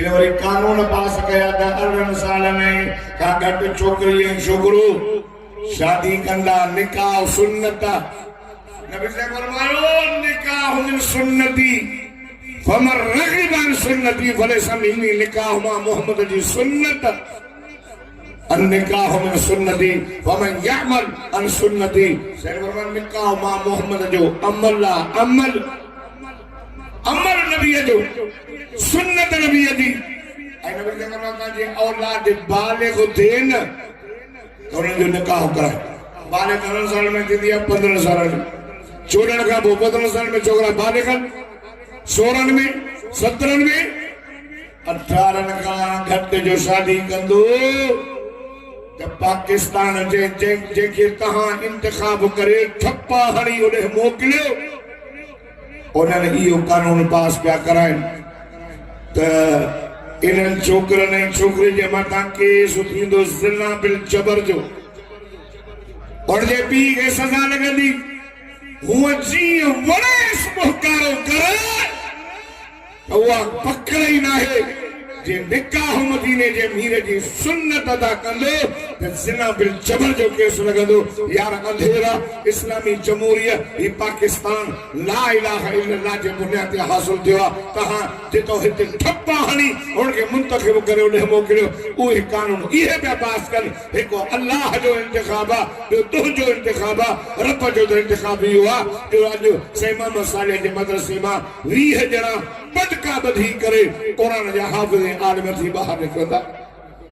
इन वरी कानून पास कया था 18 साल में का घट छोकरी ऐं छोकरो शादी कंदा निकाह सुन्नत नबी से फरमायो निकाह मिन सुन्नती फमर रग़िब अन सुन्नती फलैस मिन्नी निकाह मा मोहम्मद जी सुन्नत अन निकाह मिन सुन्नती फमन यअमल अन सुन्नती से फरमान निकाह मा मोहम्मद जो अमल अमल अमल नबी जो सुन्नत नबी जी ऐं नबी से फरमाता जी औलाद बालिग़ थियन तो उन्हनि जो निकाह कराए बालिग़ 18 साल में थींदी आहे 15 साल में चोड़ण खां पोइ 15 साल में छोकरा बालिग़ 16 में 17 में 18 खां घटि जो शादी कंदो त पाकिस्तान जे जेके तहां इंतखाब करे ठप्पा हणी ओॾे मोकिलियो उन्हनि इहो कानून पास पिया कराइनि त इन्हनि छोकरनि ऐं छोकिरे जे मथां केस थींदो ज़िना बिल जबर जो उनजे पीउ खे सज़ा लॻंदी हूअ जीअं वणेसि मुहकारो करे त उहा पकड़ ई नाहे जे निकाह मदीने जे मीर जी सुन्नत अदा कंदो त ज़िना बिल जबर जो केस लॻंदो यार अंधेरा इस्लामी जमहूरियत ही पाकिस्तान ला इलाहा इल्लल्लाह जे बुनियाद ते हासिल थियो आहे तहां जेतो हिते ठप्पा हणी उनखे मुंतखब करे उन मोकिलियो उहे कानून इहे पिया पास कनि हिकु अल्लाह जो इंतिखाब आहे ॿियो तुंहिंजो इंतिखाब आहे रब जो त इंतिखाब इहो आहे जो अॼु सैमा मसाले जे मदरसे मां 20 ॼणा बदका बधी करे क़ुरान जा हाफ़िज़ आलिम थी ॿाहिरि निकिरंदा